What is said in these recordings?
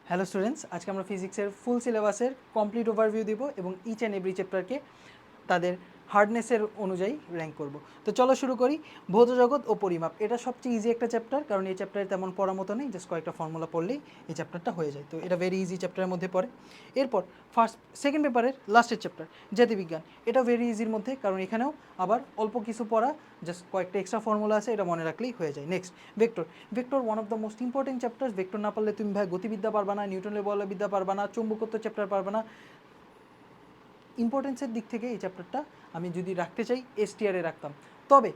Hello students, আজকে আমরা ফিজিক্সের ফুল সিলেবাসের কমপ্লিট ওভারভিউ দিব এবং ইচ অ্যান্ড এভরি চ্যাপ্টারকে তাদের হার্ডনেসের অনুযায়ী র্যাঙ্ক করব। তো চলো শুরু করি। ভৌত জগৎ ও পরিমাপ, এটা সবচেয়ে ইজি একটা চ্যাপ্টার, কারণ এই চ্যাপ্টারে তেমন পড়ার মতো নেই, জাস্ট কয়েকটা ফর্মুলা পড়লেই এই চ্যাপ্টারটা হয়ে যায়। তো এটা ভেরি ইজি চ্যাপ্টারের মধ্যে পড়ে। এরপর সেকেন্ড পেপারের লাস্টের চ্যাপ্টার জ্যোতির্বিজ্ঞান, এটা ভেরি ইজির মধ্যে, কারণ এখানেও আবার অল্প কিছু পড়া, জাস্ট কয়েকটা এক্সট্রা ফর্মুলা আছে, এটা মনে রাখলেই হয়ে যায়। Next vector one of the most important chapters. Vector না পারলে তুমি ভাই গতিবিদ্যা পারবা না, নিউটনের বলবিদ্যা পারবা না, চৌম্বকত্ব চ্যাপ্টার পারবা না। ইম্পর্টেন্সের দিক থেকে এই চ্যাপ্টারটা আমি যদি রাখতে চাই এসটিআরে রাখতাম, তবে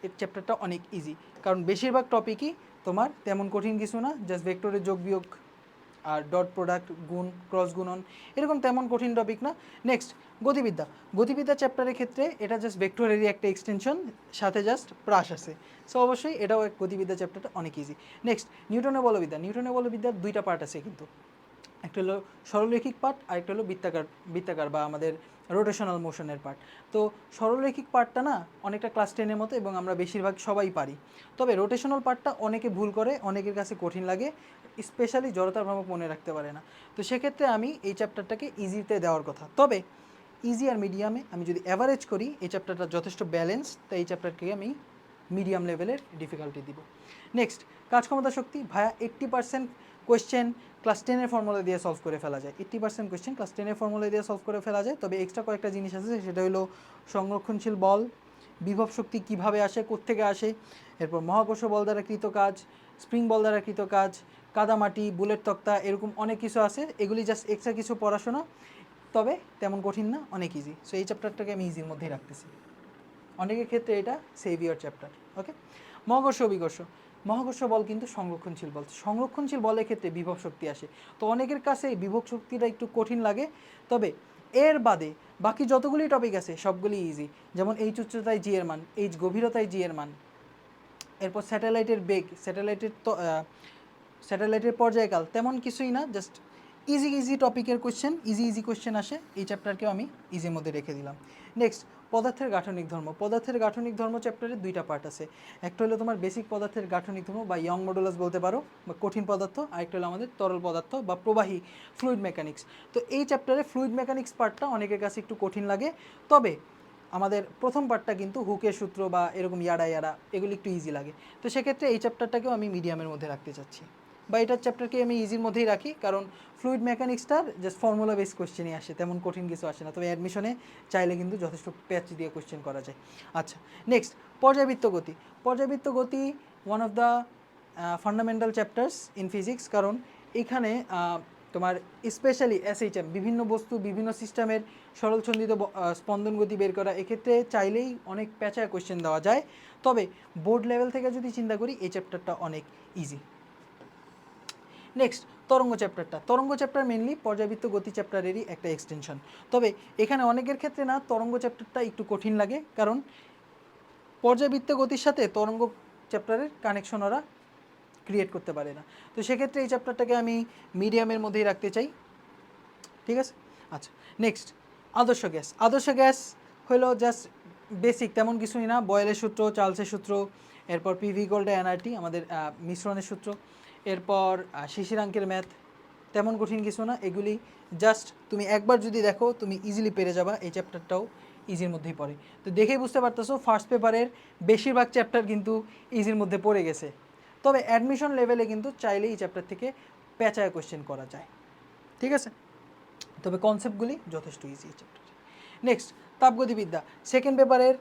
এই চ্যাপ্টারটা অনেক ইজি, কারণ বেশিরভাগ টপিকই তোমার তেমন কঠিন কিছু না, জাস্ট ভেক্টরের যোগ বিয়োগ আর ডট প্রোডাক্ট, গুণ, ক্রস গুণন, এরকম তেমন কঠিন টপিক না। নেক্সট গতিবিদ্যা চ্যাপ্টারের ক্ষেত্রে এটা জাস্ট ভেক্টরেরই একটা এক্সটেনশন, সাথে জাস্ট প্রাস আছে। সো অবশ্যই এটাও এক গতিবিদ্যা চ্যাপ্টারটা অনেক ইজি। নেক্সট নিউটনের বলবিদ্যার দুইটা পার্ট আছে কিন্তু, একটা হলো সরলরৈখিক পার্ট আর একটা হলো বৃত্তাকার বা আমাদের রোটেশনাল মোশনের পার্ট। তো সরলরৈখিক পার্টটা না অনেকটা ক্লাস 10-এর মতো এবং আমরা বেশিরভাগ সবাই পারি, তবে রোটেশনাল পার্টটা অনেকে ভুল করে, অনেকের কাছে কঠিন লাগে, স্পেশালি জড়তার প্রভাব মনে রাখতে পারে না। তো সেক্ষেত্রে আমি এই চ্যাপ্টারটাকে ইজিতে দেওয়ার কথা, তবে ইজি আর মিডিয়ামে আমি যদি অ্যাভারেজ করি এই চ্যাপ্টারটা যথেষ্ট ব্যালেন্স, তাই এই চ্যাপ্টারকে আমি মিডিয়াম লেভেলের ডিফিকাল্টি দিব। নেক্সট কাজক্ষমতা শক্তি, ভায়া 80% কোয়েশ্চেন ক্লাস 10-এর ফর্মুলা দিয়ে সলভ করে ফেলা যায়। 80% কোয়েশ্চেন ক্লাস 10-এর ফর্মুলা দিয়ে সলভ করে ফেলা যায়, তবে এক্সট্রা কয়েকটা জিনিস আছে, সেটা হলো সংরক্ষণশীল বল, বিভব শক্তি কীভাবে আসে, কোত্থেকে আসে, এরপর মহাকর্ষ বল দ্বারা কৃত কাজ, স্প্রিং বল দ্বারা কৃত কাজ, কাদামাটি, বুলেট তক্তা, এরকম অনেক কিছু আছে, এগুলি জাস্ট এক্সট্রা কিছু পড়াশোনা, তবে তেমন কঠিন না, অনেক ইজি। সো এই চ্যাপ্টারটাকে আমি ইজির মধ্যেই রাখতেছি। অনেকের ক্ষেত্রে এটা সেভিয়ার চ্যাপ্টার। ওকে, মহাকর্ষ বল কিন্তু সংরক্ষণশীল বলের ক্ষেত্রে বিভব শক্তি আসে, তো অনেকের কাছে বিভব শক্তিটা একটু কঠিন লাগে, তবে এর বাদে বাকি যতগুলি টপিক আছে সবগুলি ইজি, যেমন এইচ উচ্চতায় জি এর মান, এইচ গভীরতায় জি এর মান, এরপর স্যাটেলাইটের বেগ, স্যাটেলাইটের পর্যায়কাল, তেমন কিছুই না, জাস্ট ইজি টপিকের কোয়েশ্চেন, ইজি কোয়েশ্চেন আসে, এই চ্যাপ্টারকেও আমি ইজির মধ্যে রেখে দিলাম। নেক্সট পদার্থের গাঠনিক ধর্ম চ্যাপ্টারের দুইটা পার্ট আছে, একটা হলো তোমার বেসিক পদার্থের গাঠনিক ধর্ম বা ইয়ং মডুলাস বলতে পারো, বা কঠিন পদার্থ, আরেকটা হলো আমাদের তরল পদার্থ বা প্রবাহী ফ্লুইড মেকানিক্স। তো এই চ্যাপ্টারে ফ্লুইড মেকানিক্স পার্টটা অনেকের কাছে একটু কঠিন লাগে, তবে আমাদের প্রথম পার্টটা কিন্তু হুকের সূত্র বা এরকম ইয়াড়া এগুলি একটু ইজি লাগে। তো সেক্ষেত্রে এই চ্যাপ্টারটাকেও আমি মিডিয়ামের মধ্যে রাখতে চাচ্ছি, বা এটার চ্যাপ্টারকে আমি ইজির মধ্যেই রাখি, কারণ ফ্লুইড মেকানিক্সটার জাস্ট ফর্মুলা বেস কোয়েশ্চেনই আসে, তেমন কঠিন কিছু আসে না, তবে অ্যাডমিশনে চাইলে কিন্তু যথেষ্ট প্যাচ দিয়ে কোয়েশ্চেন করা যায়। আচ্ছা, নেক্সট পর্যাবৃত্ত গতি one of the fundamental chapters in physics, কারণ এখানে তোমার স্পেশালি এসএইচএম, বিভিন্ন বস্তু বিভিন্ন সিস্টেমের সরলছন্দিত স্পন্দন গতি বের করা, এক্ষেত্রে চাইলেই অনেক প্যাঁচায় কোয়েশ্চেন দেওয়া যায়, তবে বোর্ড লেভেল থেকে যদি চিন্তা করি এই চ্যাপ্টারটা অনেক ইজি। নেক্সট তরঙ্গ চ্যাপ্টার মেনলি পর্যাবৃত্ত গতি চ্যাপ্টারেরই একটা এক্সটেনশন, তবে এখানে অনেকের ক্ষেত্রে না তরঙ্গ চ্যাপ্টারটা একটু কঠিন লাগে, কারণ পর্যাবৃত্ত গতির সাথে তরঙ্গ চ্যাপ্টারের কানেকশন ওরা ক্রিয়েট করতে পারে না। তো সেক্ষেত্রে এই চ্যাপ্টারটাকে আমি মিডিয়ামের মধ্যেই রাখতে চাই, ঠিক আছে। আচ্ছা, নেক্সট আদর্শ গ্যাস হলো জাস্ট বেসিক, তেমন কিছুই না, বয়েলের সূত্র, চার্লসের সূত্র, এরপর পিভি ইকুয়াল এনআরটি আমাদের মিশ্রণের সূত্র, এরপর শিশিরাঙ্কের ম্যাথ, তেমন কঠিন কিছু না, এগুলি জাস্ট তুমি একবার যদি দেখো তুমি ইজিলি পেরে যাবা, এই চ্যাপ্টারটাও ইজির মধ্যেই পড়ে। তো দেখেই বুঝতে পারতেছো ফার্স্ট পেপারের বেশিরভাগ চ্যাপ্টার কিন্তু ইজির মধ্যে পড়ে গেছে, তবে অ্যাডমিশন লেভেলে কিন্তু চাইলে এই চ্যাপ্টার থেকে প্যাঁচায় কোয়েশ্চেন করা যায়, ঠিক আছে, তবে কনসেপ্টগুলি যথেষ্ট ইজি এই চ্যাপ্টারে। নেক্সট তাপগতিবিদ্যা, সেকেন্ড পেপারের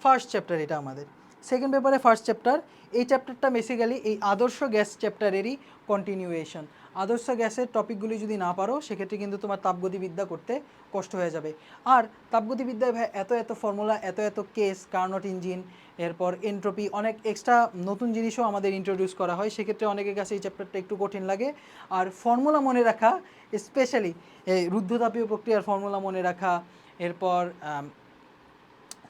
ফার্স্ট চ্যাপ্টার, এটা আমাদের সেকেন্ড পেপারের ফার্স্ট চ্যাপ্টার। এই চ্যাপ্টারটা বেসিক্যালি এই আদর্শ গ্যাস চ্যাপ্টারেরই কন্টিনিউয়েশন। আদর্শ গ্যাসের টপিকগুলি যদি না পারো সেক্ষেত্রে কিন্তু তোমার তাপগতিবিদ্যা করতে কষ্ট হয়ে যাবে। আর তাপগতিবিদ্যায় ভাই এত ফর্মুলা, এত কেস, কার্নট ইঞ্জিন, এরপর এন্ট্রপি, অনেক এক্সট্রা নতুন জিনিসও আমাদের ইন্ট্রোডিউস করা হয়, সেক্ষেত্রে অনেকের কাছে এই চ্যাপ্টারটা একটু কঠিন লাগে। আর ফর্মুলা মনে রাখা, স্পেশালি এই রুদ্ধতাপীয় প্রক্রিয়ার ফর্মুলা মনে রাখা, এরপর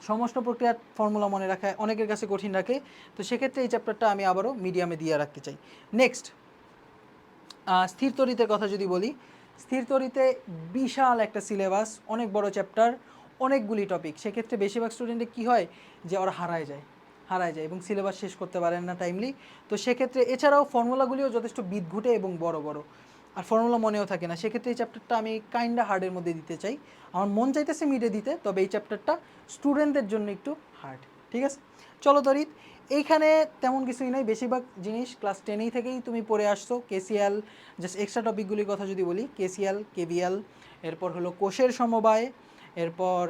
সমস্ত প্রক্রিয়ার ফর্মুলা মনে রাখা অনেকের কাছে কঠিন রাখে, তো সেক্ষেত্রে এই চ্যাপ্টারটা আমি আবারও মিডিয়ামে দিয়ে রাখতে চাই। নেক্সট স্থির তড়িতের কথা যদি বলি, স্থির তড়িতে বিশাল একটা সিলেবাস, অনেক বড় চ্যাপ্টার, অনেকগুলি টপিক, সেক্ষেত্রে বেশিরভাগ স্টুডেন্টের কী হয় যে ওরা হারায় যায় এবং সিলেবাস শেষ করতে পারেন না টাইমলি। তো সেক্ষেত্রে এছাড়াও ফর্মুলাগুলিও যথেষ্ট বিদঘুটে এবং বড় বড়, আর ফর্মুলা মনেও থাকে না, সেক্ষেত্রে এই চ্যাপ্টারটা আমি কাইন্ডা হার্ডের মধ্যে দিতে চাই। আমার মন চাইতেছে মিডে দিতে, তবে এই চ্যাপ্টারটা স্টুডেন্টদের জন্য একটু হার্ড। ঠিক আছে, চলো তরিত, এইখানে তেমন কিছুই নাই, বেশিরভাগ জিনিস ক্লাস 10 থেকেই তুমি পড়ে আসছো। কেসিএল, জাস্ট এক্সট্রা টপিকগুলির কথা যদি বলি, কেসিএল, কেভিএল, এরপর হলো কোষের সমবায়, এরপর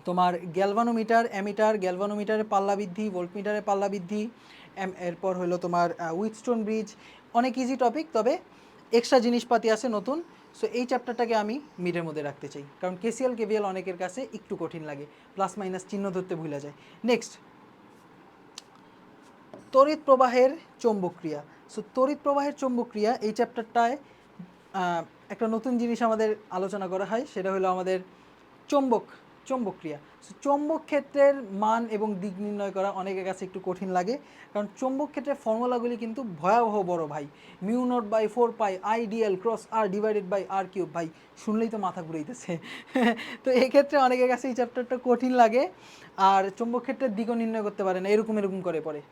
তোমার গ্যালভানোমিটার, অ্যামিটার, গ্যালভানোমিটারে পাল্লা বৃদ্ধি, ভোল্টমিটারে পাল্লা বৃদ্ধি, এরপর হলো তোমার উইথস্টোন ব্রিজ, অনেক ইজি টপিক, তবে এক্সট্রা জিনিসপাতি আছে নতুন। সো এই চ্যাপ্টারটাকে আমি মিডের মধ্যে রাখতে চাই, কারণ কেসিএল কেভিএল অনেকের কাছে একটু কঠিন লাগে, প্লাস মাইনাস চিহ্ন ধরতে ভুলে যায়। নেক্সট, তড়িৎ প্রবাহের চৌম্বকক্রিয়া। সো তড়িৎ প্রবাহের চৌম্বকক্রিয়া, এই চ্যাপ্টারটায় একটা নতুন জিনিস আমাদের আলোচনা করা হয়, সেটা হলো আমাদের চৌম্বকক্রিয়া। সো চৌম্বক ক্ষেত্রের মান এবং দিক নির্ণয় করা অনেকের কাছে একটু কঠিন লাগে, কারণ চৌম্বক ক্ষেত্রের ফর্মুলাগুলি কিন্তু ভয়াবহ বড় ভাই। μ0/4π IDL cross R divided by R cube, ভাই শুনলেই তো মাথা ঘুরাইতেছে। তো এই ক্ষেত্রে অনেকের কাছে এই চ্যাপ্টারটা কঠিন লাগে, আর চৌম্বক ক্ষেত্রের দিকও নির্ণয় করতে পারে না, এরকম করে পড়ে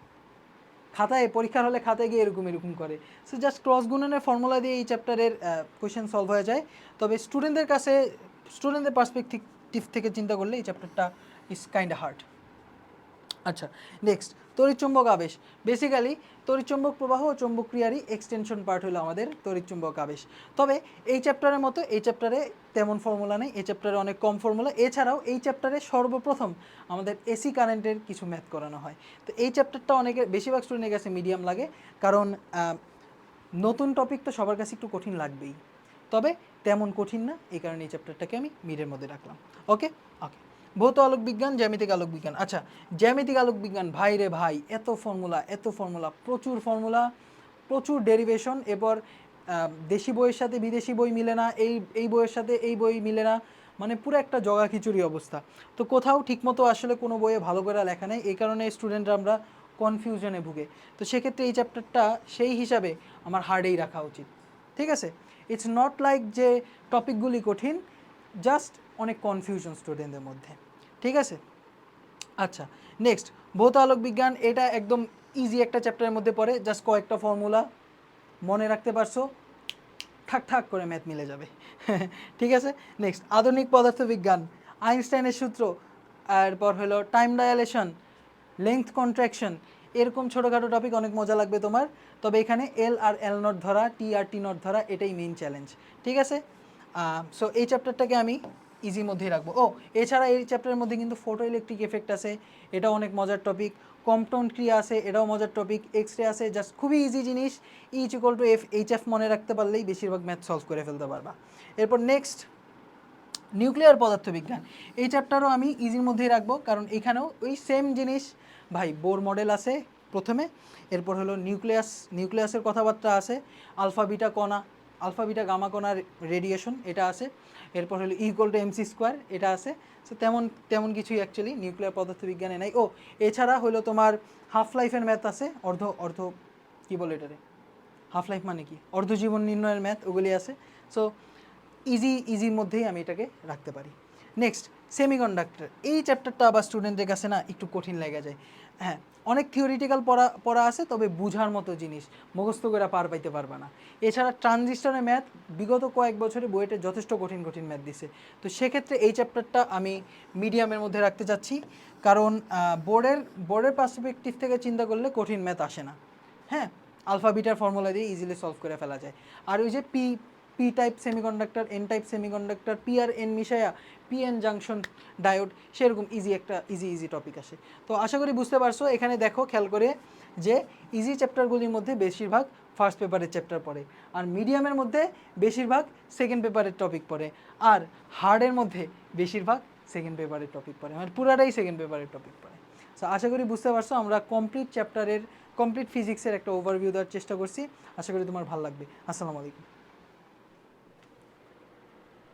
খাতায়, পরীক্ষার হলে খাতায় গিয়ে এরকম করে। সো জাস্ট ক্রস গুণনের ফর্মুলা দিয়ে এই চ্যাপ্টারের কোয়েশ্চেন সলভ হয়ে যায়, তবে স্টুডেন্টদের কাছে, স্টুডেন্টদের পার্সপেক্টিভ থেকে চিন্তা করলে এই চ্যাপ্টারটা ইজ কাইন্ড হার্ড। আচ্ছা, নেক্সট, তড়িৎচুম্বক আবেশ। বেসিক্যালি তড়িৎচুম্বক প্রবাহ ও চৌম্বক ক্রিয়ারই এক্সটেনশন পার্ট হলো আমাদের তড়িৎচুম্বক আবেশ। তবে এই চ্যাপ্টারের মতো এই চ্যাপ্টারে তেমন ফর্মুলা নেই, এই চ্যাপ্টারে অনেক কম ফর্মুলা। এছাড়াও এই চ্যাপ্টারে সর্বপ্রথম আমাদের এসি কারেন্টের কিছু ম্যাথ করানো হয়। তো এই চ্যাপ্টারটা অনেকের, বেশিরভাগ স্টুডেন্টের কাছে মিডিয়াম লাগে, কারণ নতুন টপিক তো সবার কাছে একটু কঠিন লাগবেই, তবে তেমন কঠিন না, এই কারণে এই চ্যাপ্টারটাকে আমি মিডের মধ্যে রাখলাম। ওকে ওকে, ভৌত আলোক বিজ্ঞান, জ্যামিতিক আলোক বিজ্ঞান। আচ্ছা, জ্যামিতিক আলোক বিজ্ঞান, ভাই রে ভাই, এত ফর্মুলা, প্রচুর ফর্মুলা, প্রচুর ডেরিভেশন। এরপর দেশি বইয়ের সাথে বিদেশি বই মিলে না, এই বইয়ের সাথে এই বই মিলে না, মানে পুরো একটা জগা খিচুড়ি অবস্থা। তো কোথাও ঠিকমতো আসলে কোনো বইয়ে ভালো করে লেখা নেই, এই কারণে স্টুডেন্টরা আমরা কনফিউশনে ভুগে। তো সেক্ষেত্রে এই চ্যাপ্টারটা সেই হিসাবে আমার হার্ডেই রাখা উচিত। ঠিক আছে, ইটস নট লাইক যে টপিকগুলি কঠিন, জাস্ট অনেক কনফিউশন স্টুডেন্টদের মধ্যে। ঠিক আছে, আচ্ছা, নেক্সট, ভৌত আলোক বিজ্ঞান, এটা একদম ইজি একটা চ্যাপ্টারের মধ্যে পড়ে, জাস্ট কয়েকটা ফর্মুলা মনে রাখতে পারছো, ঠাক করে ম্যাথ মিলে যাবে। ঠিক আছে, নেক্সট, আধুনিক পদার্থবিজ্ঞান, আইনস্টাইনের সূত্র, এরপর হলো টাইম ডায়ালেশন, লেংথ কন্ট্রাকশন, এরকম ছোটোখাটো টপিক অনেক মজা লাগবে তোমার। তবে এখানে এল আর এল নট ধরা, টি আর টি নট ধরা, এটাই মেইন চ্যালেঞ্জ। ঠিক আছে, সো এই চ্যাপ্টারটাকে আমি ইজির মধ্যেই রাখবো। ও এছাড়া এই চ্যাপ্টারের মধ্যে কিন্তু ফটো ইলেকট্রিক এফেক্ট আছে, এটাও অনেক মজার টপিক। কম্পটাউন ক্রিয়া আছে, এটাও মজার টপিক। এক্স রে আছে, জাস্ট খুবই ইজি জিনিস, E=F HF মনে রাখতে পারলেই বেশিরভাগ ম্যাথ সলভ করে ফেলতে পারবা। এরপর নেক্সট, নিউক্লিয়ার পদার্থবিজ্ঞান, এই চ্যাপ্টারও আমি ইজির মধ্যেই রাখবো, কারণ এখানেও ওই সেম জিনিস ভাই, বোর মডেল আছে প্রথমে, এরপর হলো নিউক্লিয়াসের কথাবার্তা আছে, আলফা বিটা কণা, আলফা বিটা গামা কণার রেডিয়েশন, এটা আছে, এরপর হলো E=mc², এটা আছে। সো তেমন কিছুই অ্যাকচুয়ালি নিউক্লিয়ার পদার্থবিজ্ঞানে নাই। ও এছাড়া হলো তোমার হাফ লাইফের ম্যাথ আছে, অর্ধ কী বলে এটারে, হাফ লাইফ মানে কি, অর্ধজীবন নির্ণয়ের ম্যাথ, ওগুলি আছে। সো ইজির মধ্যেই আমি এটাকে রাখতে পারি। নেক্সট, সেমিকন্ডাক্টর, এই চ্যাপ্টারটা আবার স্টুডেন্টদের কাছে না একটু কঠিন লেগে যায়। হ্যাঁ, অনেক থিওরিটিক্যাল পড়া আছে, তবে বুঝার মতো জিনিস, মুখস্থ করে পার পাইতে পারবে না। এছাড়া ট্রানজিস্টরের ম্যাথ বিগত কয়েক বছরে বইয়েতে যথেষ্ট কঠিন ম্যাথ দিছে। তো সেক্ষেত্রে এই চ্যাপ্টারটা আমি মিডিয়ামের মধ্যে রাখতে চাচ্ছি, কারণ বোর্ডের পার্সপেক্টিভ থেকে চিন্তা করলে কঠিন ম্যাথ আসে না। হ্যাঁ, আলফা বিটার ফর্মুলা দিয়ে ইজিলি সলভ করে ফেলা যায়। আর ওই যে P type semiconductor, N type semiconductor, P আর এন মিশায়া পিএন জাংশন ডায়োড, সেরকম ইজি টপিক আসে। তো আশা করি বুঝতে পারছো। এখানে দেখো খেয়াল করে যে ইজি চ্যাপ্টারগুলির মধ্যে বেশিরভাগ ফার্স্ট পেপারের চ্যাপ্টার পড়ে, আর মিডিয়ামের মধ্যে বেশিরভাগ সেকেন্ড পেপারের টপিক পড়ে, আর হার্ডের মধ্যে বেশিরভাগ সেকেন্ড পেপারের টপিক পড়ে, মানে পুরাটাই সেকেন্ড পেপারের টপিক পড়ে। সো আশা করি বুঝতে পারছো, আমরা কমপ্লিট ফিজিক্সের একটা ওভারভিউ দেওয়ার চেষ্টা করছি। আশা করি তোমার ভালো লাগবে। আসসালামু আলাইকুম।